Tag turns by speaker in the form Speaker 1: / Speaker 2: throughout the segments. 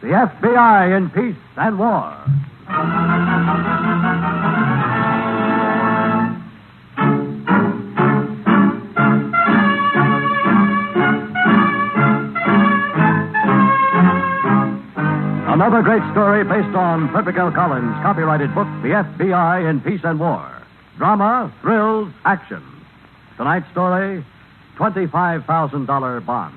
Speaker 1: The FBI in Peace and War. Another great story based on Frederick L. Collins' copyrighted book, The F.B.I. in Peace and War. Drama, thrills, action. Tonight's story, $25,000 bond.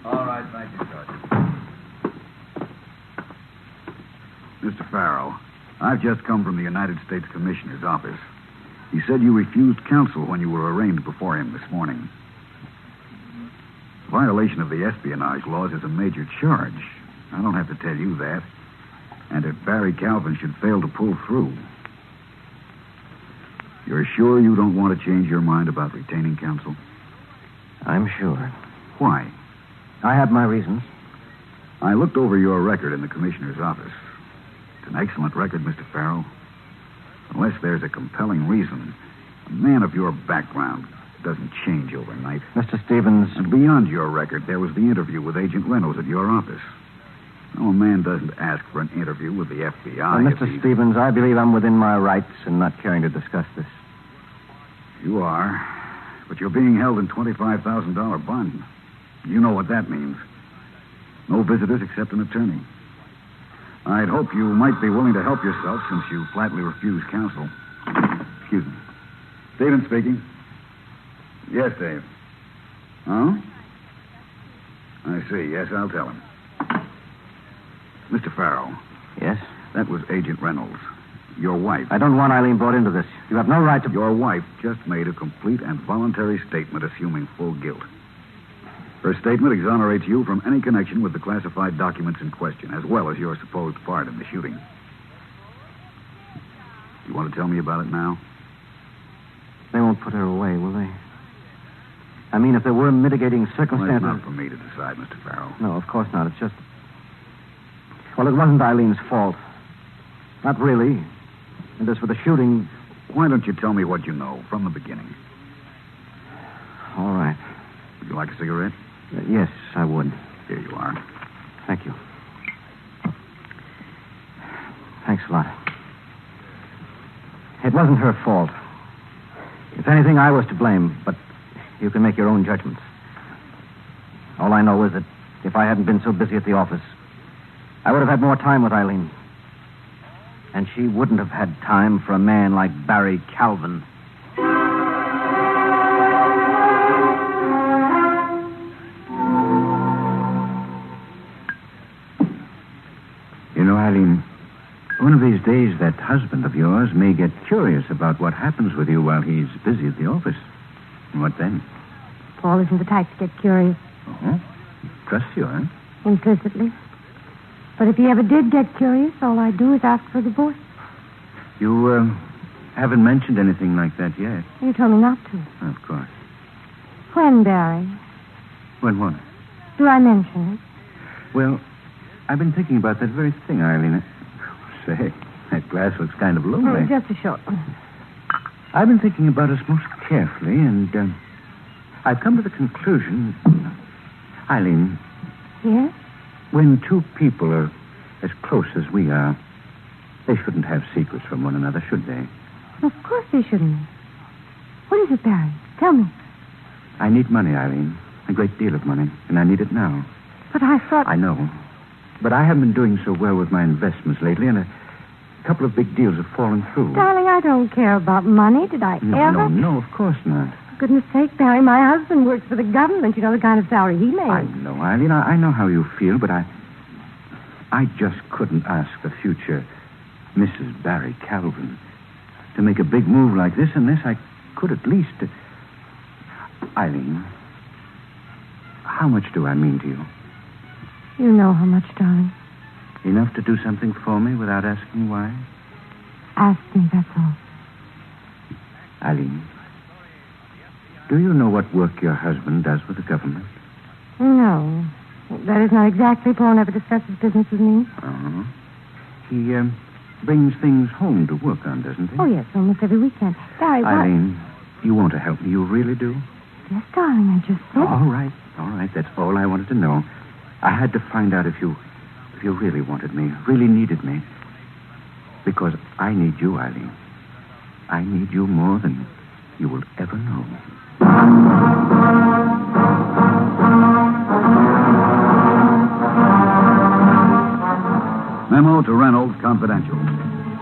Speaker 2: All right, thank you, Sergeant. Mr. Farrell, I've just come from the United States Commissioner's office. He said you refused counsel when you were arraigned before him this morning. Violation of the espionage laws is a major charge. I don't have to tell you that. And if Barry Calvin should fail to pull through, you're sure you don't want to change your mind about retaining counsel?
Speaker 1: I'm sure.
Speaker 2: Why?
Speaker 1: I have my reasons.
Speaker 2: I looked over your record in the Commissioner's office. It's an excellent record, Mr. Farrell. Unless there's a compelling reason, a man of your background doesn't change overnight.
Speaker 1: Mr. Stevens.
Speaker 2: And beyond your record, there was the interview with Agent Reynolds at your office. No, a man doesn't ask for an interview with the FBI.
Speaker 1: Mr. Stevens, I believe I'm within my rights in not caring to discuss this.
Speaker 2: You are, but you're being held in $25,000 bond. You know what that means. No visitors except an attorney. I'd hope you might be willing to help yourself since you flatly refused counsel. Excuse me. Stephen speaking. Yes, Dave. Oh? I see. Yes, I'll tell him. Mr. Farrell.
Speaker 1: Yes?
Speaker 2: That was Agent Reynolds. Your wife.
Speaker 1: I don't want Eileen brought into this. You have no right to...
Speaker 2: Your wife just made a complete and voluntary statement assuming full guilt. Her statement exonerates you from any connection with the classified documents in question, as well as your supposed part in the shooting. You want to tell me about it now?
Speaker 1: They won't put her away, will they? I mean, if there were mitigating circumstances...
Speaker 2: Well, it's not for me to decide, Mr. Farrell.
Speaker 1: No, of course not. It's just... Well, it wasn't Eileen's fault. Not really. And as for the shooting...
Speaker 2: Why don't you tell me what you know from the beginning?
Speaker 1: All right.
Speaker 2: Would you like a cigarette?
Speaker 1: Yes, I would.
Speaker 2: Here you are.
Speaker 1: Thank you. Thanks a lot. It wasn't her fault. If anything, I was to blame, but you can make your own judgments. All I know is that if I hadn't been so busy at the office, I would have had more time with Eileen. And she wouldn't have had time for a man like Barry Calvin.
Speaker 3: You know, Eileen, one of these days that husband of yours may get curious about what happens with you while he's busy at the office. What then?
Speaker 4: Paul isn't the type to get curious.
Speaker 3: Oh? Trusts you, huh?
Speaker 4: Implicitly. But if he ever did get curious, all I do is ask for a divorce.
Speaker 3: You, haven't mentioned anything like that yet.
Speaker 4: You told me not to.
Speaker 3: Of course.
Speaker 4: When, Barry?
Speaker 3: When what?
Speaker 4: Do I mention it?
Speaker 3: Well, I've been thinking about that very thing, Eileen. Say, that glass looks kind of lonely.
Speaker 4: Oh, just a short one.
Speaker 3: I've been thinking about us most carefully, and I've come to the conclusion... Eileen.
Speaker 4: Yes?
Speaker 3: When two people are as close as we are, they shouldn't have secrets from one another, should they?
Speaker 4: Of course they shouldn't. What is it, Barry? Tell me.
Speaker 3: I need money, Eileen. A great deal of money, and I need it now.
Speaker 4: But I thought...
Speaker 3: I know. But I haven't been doing so well with my investments lately, and a couple of big deals have fallen through.
Speaker 4: Darling, I don't care about money. Did I ever?
Speaker 3: No, of course not.
Speaker 4: For goodness sake, Barry, my husband works for the government. You know the kind of salary he makes.
Speaker 3: I know, Eileen. I know how you feel, but I just couldn't ask the future Mrs. Barry Calvin to make a big move like this unless I could at least... Eileen, how much do I mean to you?
Speaker 4: You know how much, darling.
Speaker 3: Enough to do something for me without asking why?
Speaker 4: Ask me, that's all.
Speaker 3: Eileen, do you know what work your husband does with the government?
Speaker 4: No. That is not exactly. Paul never discusses business with me.
Speaker 3: Uh-huh. He brings things home to work on, doesn't he?
Speaker 4: Oh, yes, almost every weekend. Barry, what...
Speaker 3: Eileen, you want to help me. You really do?
Speaker 4: Yes, darling, I just said...
Speaker 3: All right. That's all I wanted to know. I had to find out if you really wanted me, really needed me. Because I need you, Eileen. I need you more than you will ever know.
Speaker 2: Memo to Reynolds, confidential.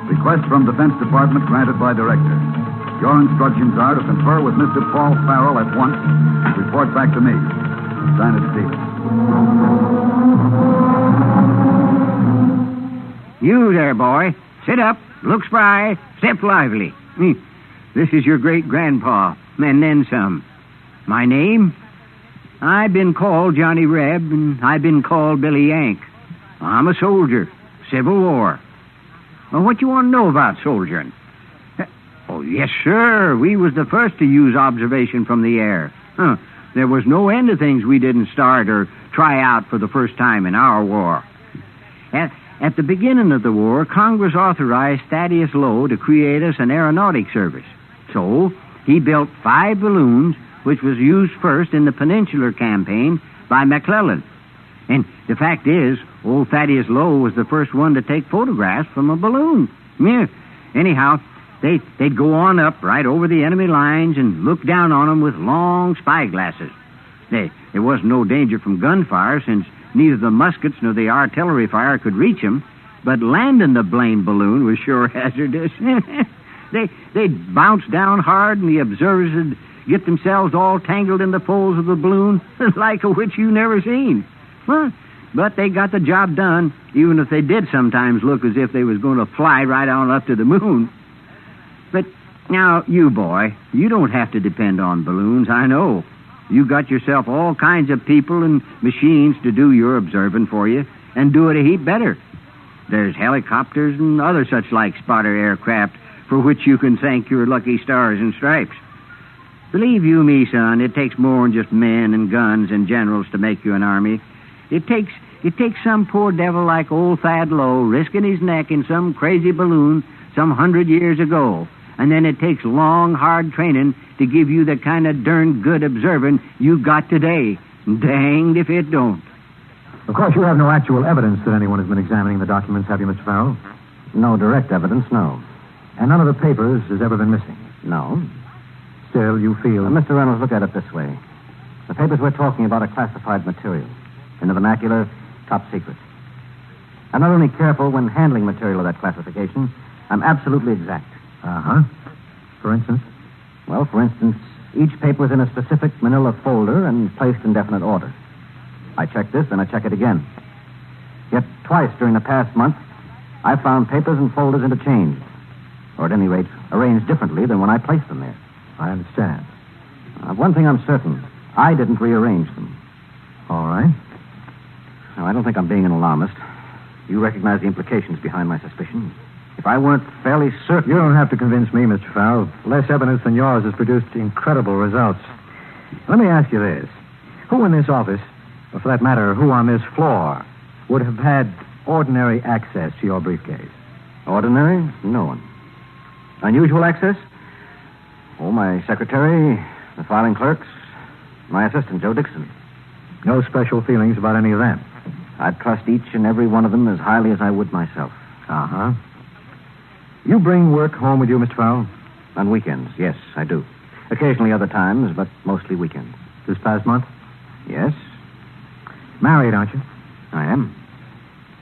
Speaker 2: Request from Defense Department granted by Director. Your instructions are to confer with Mr. Paul Farrell at once. Report back to me. Sign it, Stevens.
Speaker 5: You there, boy. Sit up, look spry, step lively. This is your great-grandpa, and then some. My name? I've been called Johnny Reb, and I've been called Billy Yank. I'm a soldier. Civil War. Well, what you want to know about soldiering? Oh, yes, sir. We was the first to use observation from the air. There was no end of things we didn't start or try out for the first time in our war. At the beginning of the war, Congress authorized Thaddeus Lowe to create us an aeronautic service. So, he built 5 balloons, which was used first in the Peninsular Campaign by McClellan. And the fact is, old Thaddeus Lowe was the first one to take photographs from a balloon. Yeah. Anyhow, they'd go on up right over the enemy lines and look down on them with long spyglasses. There wasn't no danger from gunfire, since neither the muskets nor the artillery fire could reach them, but landing the blamed balloon was sure hazardous. They'd bounce down hard, and the observers would get themselves all tangled in the folds of the balloon like a which you never seen. Well, but they got the job done, even if they did sometimes look as if they was going to fly right on up to the moon. But now, you boy, you don't have to depend on balloons, I know. You got yourself all kinds of people and machines to do your observing for you, and do it a heap better. There's helicopters and other such like spotter aircraft for which you can thank your lucky stars and stripes. Believe you me, son, it takes more than just men and guns and generals to make you an army. It takes some poor devil like old Thad Lowe risking his neck in some crazy balloon some 100 years ago. And then it takes long, hard training to give you the kind of darn good observing you got today. Danged if it don't.
Speaker 1: Of course, you have no actual evidence that anyone has been examining the documents, have you, Mr. Farrell? No direct evidence, no. And none of the papers has ever been missing? No. Still, you feel... Mr. Reynolds, look at it this way. The papers we're talking about are classified material. In the vernacular, top secret. I'm not only careful when handling material of that classification, I'm absolutely exact. Uh-huh. For instance? Well, for instance, each paper is in a specific manila folder and placed in definite order. I check this, then I check it again. Yet twice during the past month, I found papers and folders interchanged, or at any rate, arranged differently than when I placed them there. I understand. Of one thing I'm certain. I didn't rearrange them. All right. Now, I don't think I'm being an alarmist. You recognize the implications behind my suspicion. If I weren't fairly certain... You don't have to convince me, Mr. Farrell. Less evidence than yours has produced incredible results. Let me ask you this. Who in this office, or for that matter, who on this floor, would have had ordinary access to your briefcase? Ordinary? No one. Unusual access? Oh, my secretary, the filing clerks, my assistant, Joe Dixon. No special feelings about any of them? I'd trust each and every one of them as highly as I would myself. Uh-huh. You bring work home with you, Mr. Farrell? On weekends, yes, I do. Occasionally other times, but mostly weekends. This past month? Yes. Married, aren't you? I am.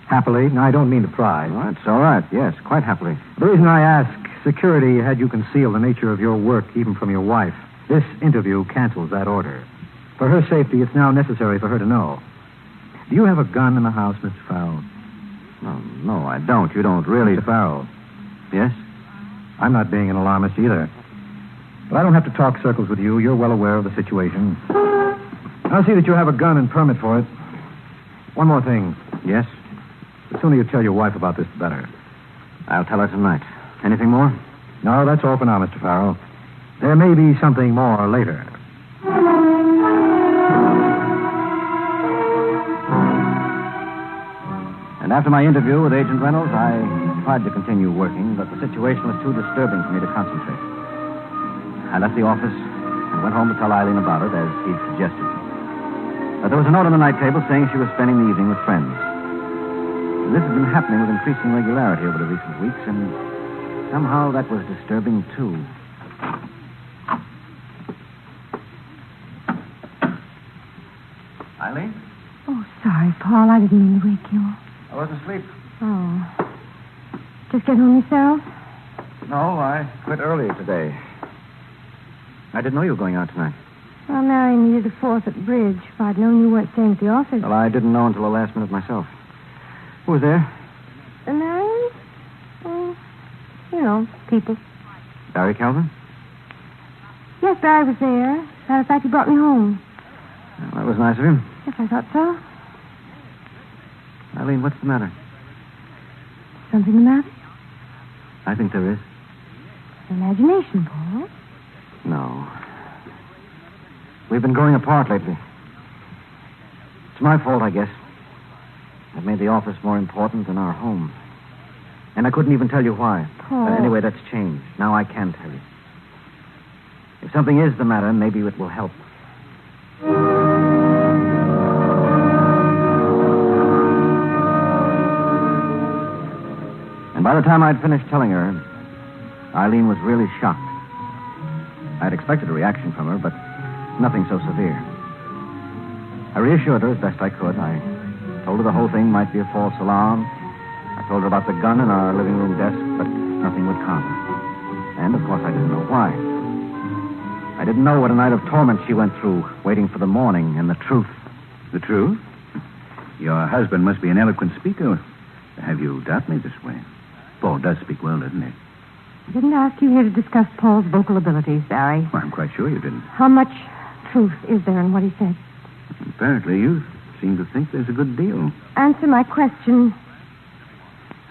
Speaker 1: Happily? No, I don't mean to pry. Oh, that's all right, yes, quite happily. The reason I ask, security had you conceal the nature of your work even from your wife. This interview cancels that order. For her safety, it's now necessary for her to know. Do you have a gun in the house, Mr. Farrell? No, I don't. You don't really... Mr. Farrell. Yes? I'm not being an alarmist either. But I don't have to talk circles with you. You're well aware of the situation. I'll see that you have a gun and permit for it. One more thing. Yes? The sooner you tell your wife about this, the better. I'll tell her tonight. Anything more? No, that's all for now, Mr. Farrell. There may be something more later. And after my interview with Agent Reynolds, I tried to continue working, but the situation was too disturbing for me to concentrate. I left the office and went home to tell Eileen about it, as he'd suggested. But there was a note on the night table saying she was spending the evening with friends. And this had been happening with increasing regularity over the recent weeks, and somehow that was disturbing, too. Eileen?
Speaker 4: Oh, sorry, Paul. I didn't mean to wake you.
Speaker 1: I wasn't asleep.
Speaker 4: Oh. Just get home yourself?
Speaker 1: No, I quit earlier today. I didn't know you were going out tonight.
Speaker 4: Well, Mary needed a fourth at bridge. If I'd known you weren't staying at the office.
Speaker 1: Well, I didn't know until the last minute myself. Who was there?
Speaker 4: Marion? Oh, you know, people.
Speaker 1: Barry Calvin?
Speaker 4: Yes, Barry was there. Matter of fact, he brought me home.
Speaker 1: Well, that was nice of him.
Speaker 4: Yes, I thought so.
Speaker 1: Eileen, what's the matter?
Speaker 4: Something the matter?
Speaker 1: I think there is.
Speaker 4: Imagination, Paul.
Speaker 1: No. We've been growing apart lately. It's my fault, I guess. I've made the office more important than our home. And I couldn't even tell you why.
Speaker 4: Paul.
Speaker 1: But anyway, that's changed. Now I can tell you. If something is the matter, maybe it will help. And by the time I'd finished telling her, Eileen was really shocked. I'd expected a reaction from her, but nothing so severe. I reassured her as best I could. I told her the whole thing might be a false alarm. I told her about the gun in our living room desk, but nothing would calm her. And, of course, I didn't know why. I didn't know what a night of torment she went through, waiting for the morning and the truth.
Speaker 3: The truth? Your husband must be an eloquent speaker. Have you doubt me this way? Paul does speak well, doesn't he?
Speaker 4: I didn't ask you here to discuss Paul's vocal abilities, Barry.
Speaker 3: Well, I'm quite sure you didn't.
Speaker 4: How much truth is there in what he said?
Speaker 3: Apparently, you seem to think there's a good deal.
Speaker 4: Answer my question.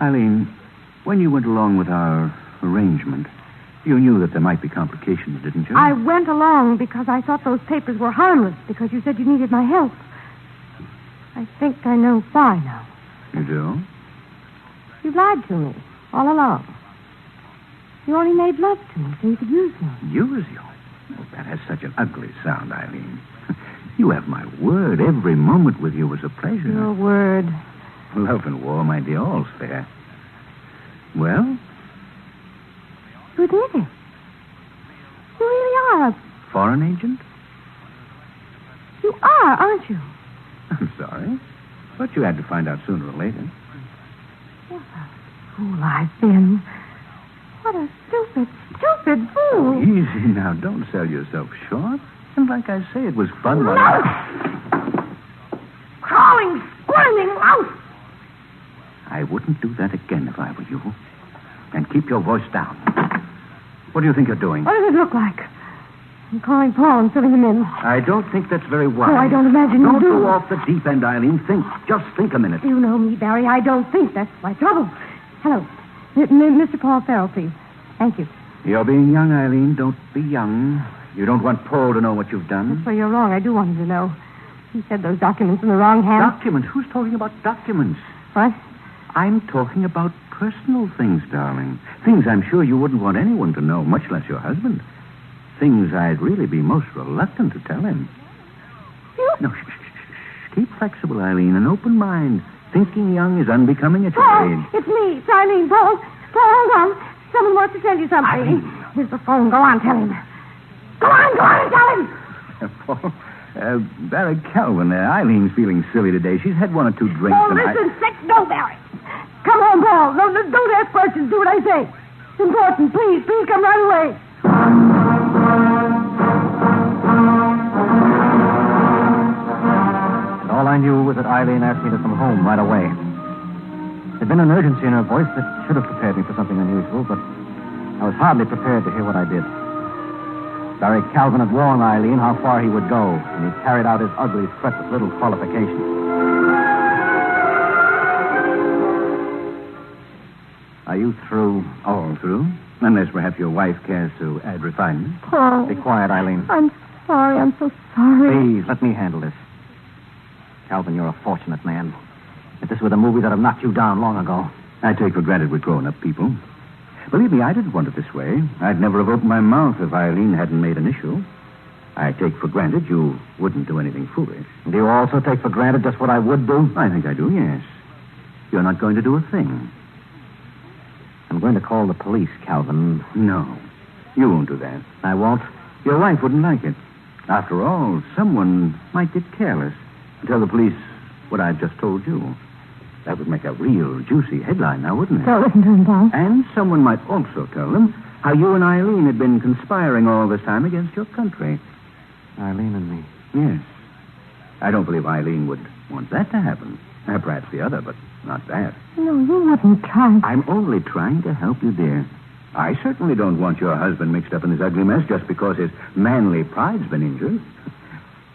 Speaker 3: Eileen, when you went along with our arrangement, you knew that there might be complications, didn't you?
Speaker 4: I went along because I thought those papers were harmless, because you said you needed my help. I think I know why now.
Speaker 3: You do?
Speaker 4: You lied to me all along. You only made love to me so you could use me.
Speaker 3: Use you? Oh, that has such an ugly sound, Eileen. You have my word. Every moment with you was a pleasure.
Speaker 4: Your word.
Speaker 3: Love and war, my dear, all's fair. Well?
Speaker 4: You admit it. You really are a...
Speaker 3: Foreign agent?
Speaker 4: You are, aren't you?
Speaker 3: I'm sorry. But you had to find out sooner or later.
Speaker 4: What a fool I've been. What a stupid fool.
Speaker 3: Easy now. Don't sell yourself short. And like I say, it was fun.
Speaker 4: Mouse! Crawling, squirming mouse!
Speaker 3: I wouldn't do that again if I were you. And keep your voice down. What do you think you're doing?
Speaker 4: What does it look like? I'm calling Paul and filling him in.
Speaker 3: I don't think that's very wise.
Speaker 4: Oh, I don't imagine you
Speaker 3: Don't
Speaker 4: do.
Speaker 3: go off the deep end, Eileen. Think. Just think a minute.
Speaker 4: You know me, Barry. I don't think. That's my trouble. Hello. Mr. Paul Farrell, please. Thank you.
Speaker 3: You're being young, Eileen. Don't be young. You don't want Paul to know what you've done.
Speaker 4: That's where you're wrong. I do want him to know. He said those documents in the wrong hands.
Speaker 3: Documents? Who's talking about documents?
Speaker 4: What?
Speaker 3: I'm talking about personal things, darling. Things I'm sure you wouldn't want anyone to know, much less your husband. Things I'd really be most reluctant to tell him.
Speaker 4: You...
Speaker 3: No, shh. Keep flexible, Eileen. An open mind. Thinking young is unbecoming at your
Speaker 4: Paul,
Speaker 3: age.
Speaker 4: it's me. It's Eileen. Paul, hold on. Someone wants to tell you something.
Speaker 3: Eileen.
Speaker 4: Here's the phone. Go on, tell him. Go on and tell him.
Speaker 3: Paul, Barry Calvin, Eileen's feeling silly today. She's had one or two drinks.
Speaker 4: Oh, listen, no, Barry. Come home, Paul. No, don't ask questions. Do what I say. It's important. Please come right away.
Speaker 1: And all I knew was that Eileen asked me to come home right away. There'd been an urgency in her voice that should have prepared me for something unusual, but I was hardly prepared to hear what I did. Barry Calvin had warned Eileen how far he would go, and he carried out his ugly threat with little qualification. Are you through?
Speaker 3: All through. Unless perhaps your wife cares to add refinement.
Speaker 4: Paul.
Speaker 1: Be quiet, Eileen.
Speaker 4: I'm sorry. I'm so sorry.
Speaker 1: Please, let me handle this. Calvin, you're a fortunate man. If this were the movies, I'd have knocked you down long ago.
Speaker 3: I take for granted we're grown-up people. Believe me, I didn't want it this way. I'd never have opened my mouth if Eileen hadn't made an issue. I take for granted you wouldn't do anything foolish.
Speaker 1: Do you also take for granted just what I would do?
Speaker 3: I think I do, yes. You're not going to do a thing.
Speaker 1: I'm going to call the police, Calvin.
Speaker 3: No, you won't do that.
Speaker 1: I won't?
Speaker 3: Your wife wouldn't like it. After all, someone might get careless and tell the police what I've just told you. That would make a real juicy headline now, wouldn't it?
Speaker 4: Don't listen to him, Paul.
Speaker 3: And someone might also tell them how you and Eileen had been conspiring all this time against your country.
Speaker 1: Eileen and me.
Speaker 3: Yes. I don't believe Eileen would want that to happen. Perhaps the other, but not that.
Speaker 4: No, you wouldn't try.
Speaker 3: I'm only trying to help you, dear. I certainly don't want your husband mixed up in this ugly mess just because his manly pride's been injured.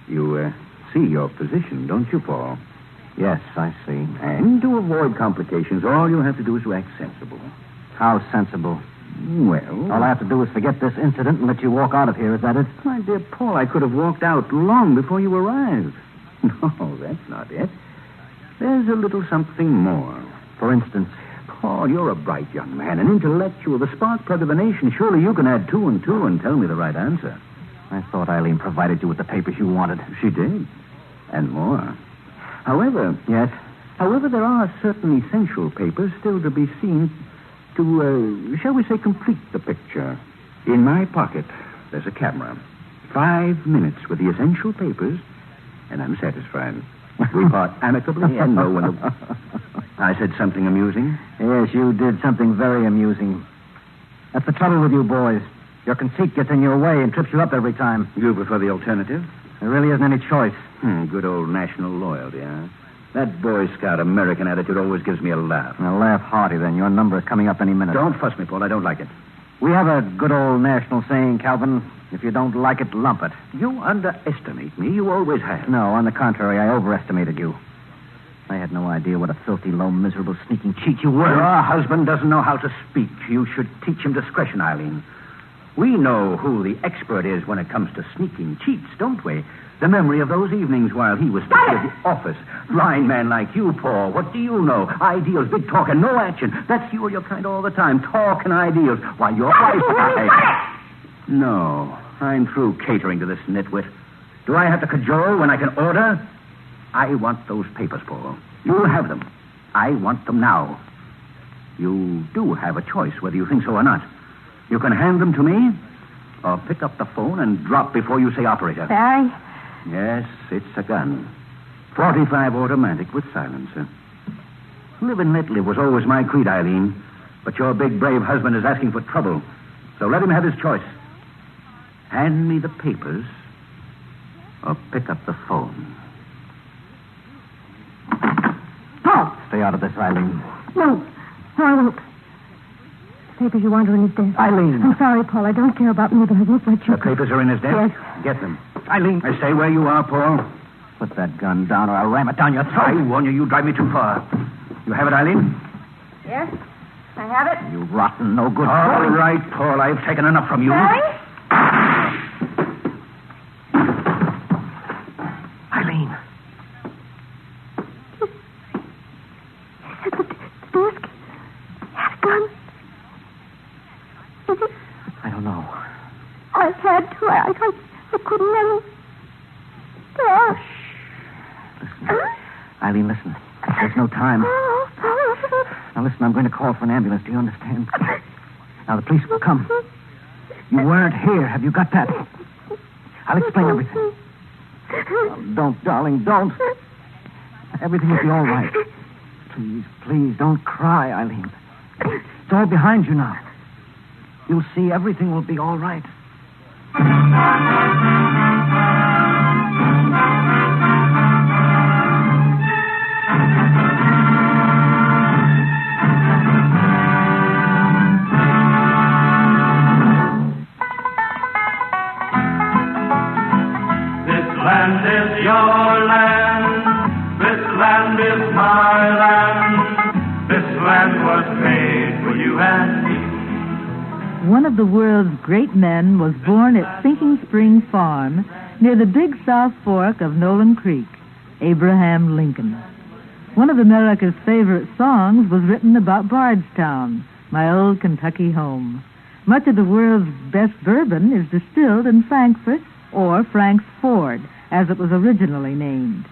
Speaker 3: You see your position, don't you, Paul?
Speaker 1: Yes, I see.
Speaker 3: And to avoid complications, all you have to do is to act sensible.
Speaker 1: How sensible?
Speaker 3: Well...
Speaker 1: All I have to do is forget this incident and let you walk out of here. Is that it?
Speaker 3: My dear Paul, I could have walked out long before you arrived. No, that's not it. There's a little something more.
Speaker 1: For instance?
Speaker 3: Paul, you're a bright young man, an intellectual, the spark plug of the nation. Surely you can add 2 and 2 and tell me the right answer.
Speaker 1: I thought Eileen provided you with the papers you wanted.
Speaker 3: She did. And more. However...
Speaker 1: Yes?
Speaker 3: However, there are certain essential papers still to be seen to, shall we say, complete the picture. In my pocket, there's a camera. 5 minutes with the essential papers, and I'm satisfied. We part amicably and know when the... I said something amusing?
Speaker 1: Yes, you did something very amusing. That's the trouble with you boys. Your conceit gets in your way and trips you up every time.
Speaker 3: You prefer the alternative?
Speaker 1: There really isn't any choice.
Speaker 3: Good old national loyalty, huh? That Boy Scout American attitude always gives me a laugh.
Speaker 1: Now, laugh hearty, then. Your number is coming up any minute.
Speaker 3: Don't fuss me, Paul. I don't like it.
Speaker 1: We have a good old national saying, Calvin. If you don't like it, lump it.
Speaker 3: You underestimate me. You always have.
Speaker 1: No, on the contrary, I overestimated you. I had no idea what a filthy, low, miserable, sneaking cheat you were.
Speaker 3: Your husband doesn't know how to speak. You should teach him discretion, Eileen. We know who the expert is when it comes to sneaking cheats, don't we? The memory of those evenings while he was at the office. Blind man like you, Paul. What do you know? Ideals, big talk, and no action. That's you or your kind all the time. Talk and ideals. While your wife... No, I'm through catering to this nitwit. Do I have to cajole when I can order? I want those papers, Paul. You'll have them. I want them now. You do have a choice, whether you think so or not. You can hand them to me, or pick up the phone and drop before you say operator.
Speaker 4: Barry?
Speaker 3: Yes, it's a gun. 45 automatic with silencer. Live and let live was always my creed, Eileen. But your big, brave husband is asking for trouble. So let him have his choice. Hand me the papers, or pick up the phone.
Speaker 1: Oh! Stay out of this, Eileen.
Speaker 4: No, I won't. The papers you want are in his desk.
Speaker 1: Eileen.
Speaker 4: I'm sorry, Paul. I don't care about me, but I won't let you...
Speaker 3: The papers are in his desk?
Speaker 4: Yes.
Speaker 3: Get them.
Speaker 1: Eileen.
Speaker 3: I stay where you are, Paul.
Speaker 1: Put that gun down or I'll ram it down your
Speaker 3: I
Speaker 1: throat.
Speaker 3: warn you, you drive me too far. You have it, Eileen?
Speaker 4: Yes, I have it.
Speaker 1: You rotten, no good...
Speaker 3: All right, Paul. I've taken enough from you.
Speaker 4: Barry?
Speaker 1: Eileen.
Speaker 4: At the desk. Had a gun. Is it?
Speaker 1: I don't know.
Speaker 4: I had to. I couldn't never.
Speaker 1: Listen. Eileen, listen. There's no time. Now, listen, I'm going to call for an ambulance. Do you understand? Now, the police will come. You weren't here. Have you got that? I'll explain everything. Oh, don't, darling, don't. Everything will be all right. Please, please, don't cry, Eileen. It's all behind you now. You'll see everything will be all right.
Speaker 6: Land is your land, this land is my land, this land was made for you and me.
Speaker 7: One of the world's great men was born at Sinking Spring Farm near the Big South Fork of Nolan Creek, Abraham Lincoln. One of America's favorite songs was written about Bardstown, my old Kentucky home. Much of the world's best bourbon is distilled in Frankfurt, or Frank's Ford, as it was originally named.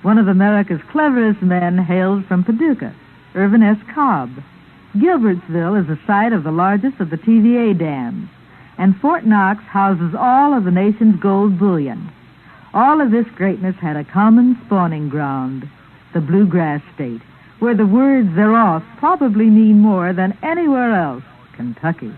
Speaker 7: One of America's cleverest men hailed from Paducah, Irvin S. Cobb. Gilbertsville is the site of the largest of the TVA dams, and Fort Knox houses all of the nation's gold bullion. All of this greatness had a common spawning ground, the Bluegrass State, where the words thereof probably mean more than anywhere else, Kentucky.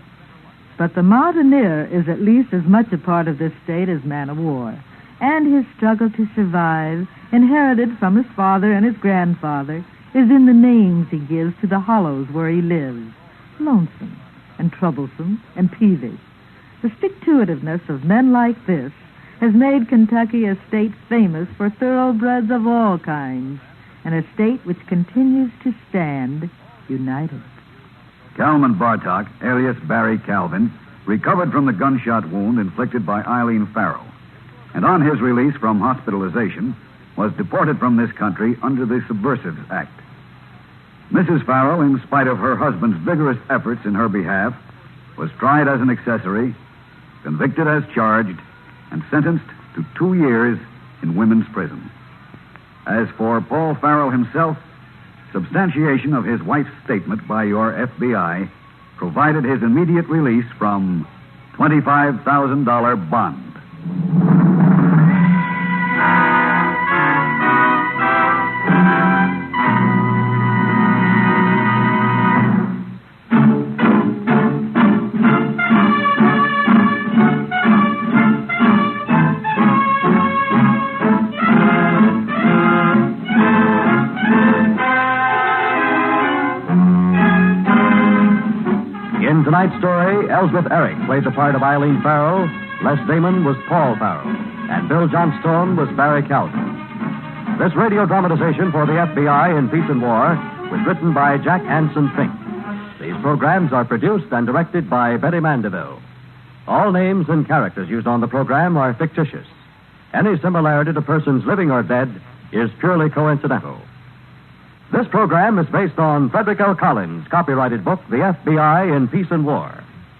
Speaker 7: But the mountaineer is at least as much a part of this state as man of war, and his struggle to survive, inherited from his father and his grandfather, is in the names he gives to the hollows where he lives, lonesome and troublesome and peevish. The stick-to-itiveness of men like this has made Kentucky a state famous for thoroughbreds of all kinds, and a state which continues to stand united.
Speaker 2: Calvin Bartok, alias Barry Calvin, recovered from the gunshot wound inflicted by Eileen Farrell, and on his release from hospitalization, was deported from this country under the Subversives Act. Mrs. Farrell, in spite of her husband's vigorous efforts in her behalf, was tried as an accessory, convicted as charged, and sentenced to 2 years in women's prison. As for Paul Farrell himself, substantiation of his wife's statement by your F.B.I. provided his immediate release from $25,000 bond.
Speaker 1: In tonight's story, Elsbeth Eric played the part of Eileen Farrell, Les Damon was Paul Farrell, and Bill Johnstone was Barry Calvin. This radio dramatization for the FBI in Peace and War was written by Jack Anson Fink. These programs are produced and directed by Betty Mandeville. All names and characters used on the program are fictitious. Any similarity to persons living or dead is purely coincidental. This program is based on Frederick L. Collins' copyrighted book, The F.B.I. in Peace and War,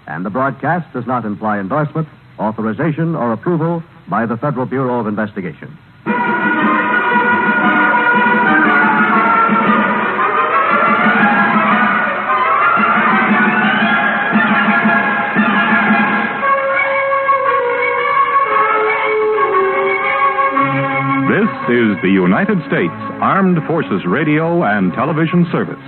Speaker 1: and the broadcast does not imply endorsement, authorization, or approval by the Federal Bureau of Investigation.
Speaker 8: This is the United States Armed Forces Radio and Television Service.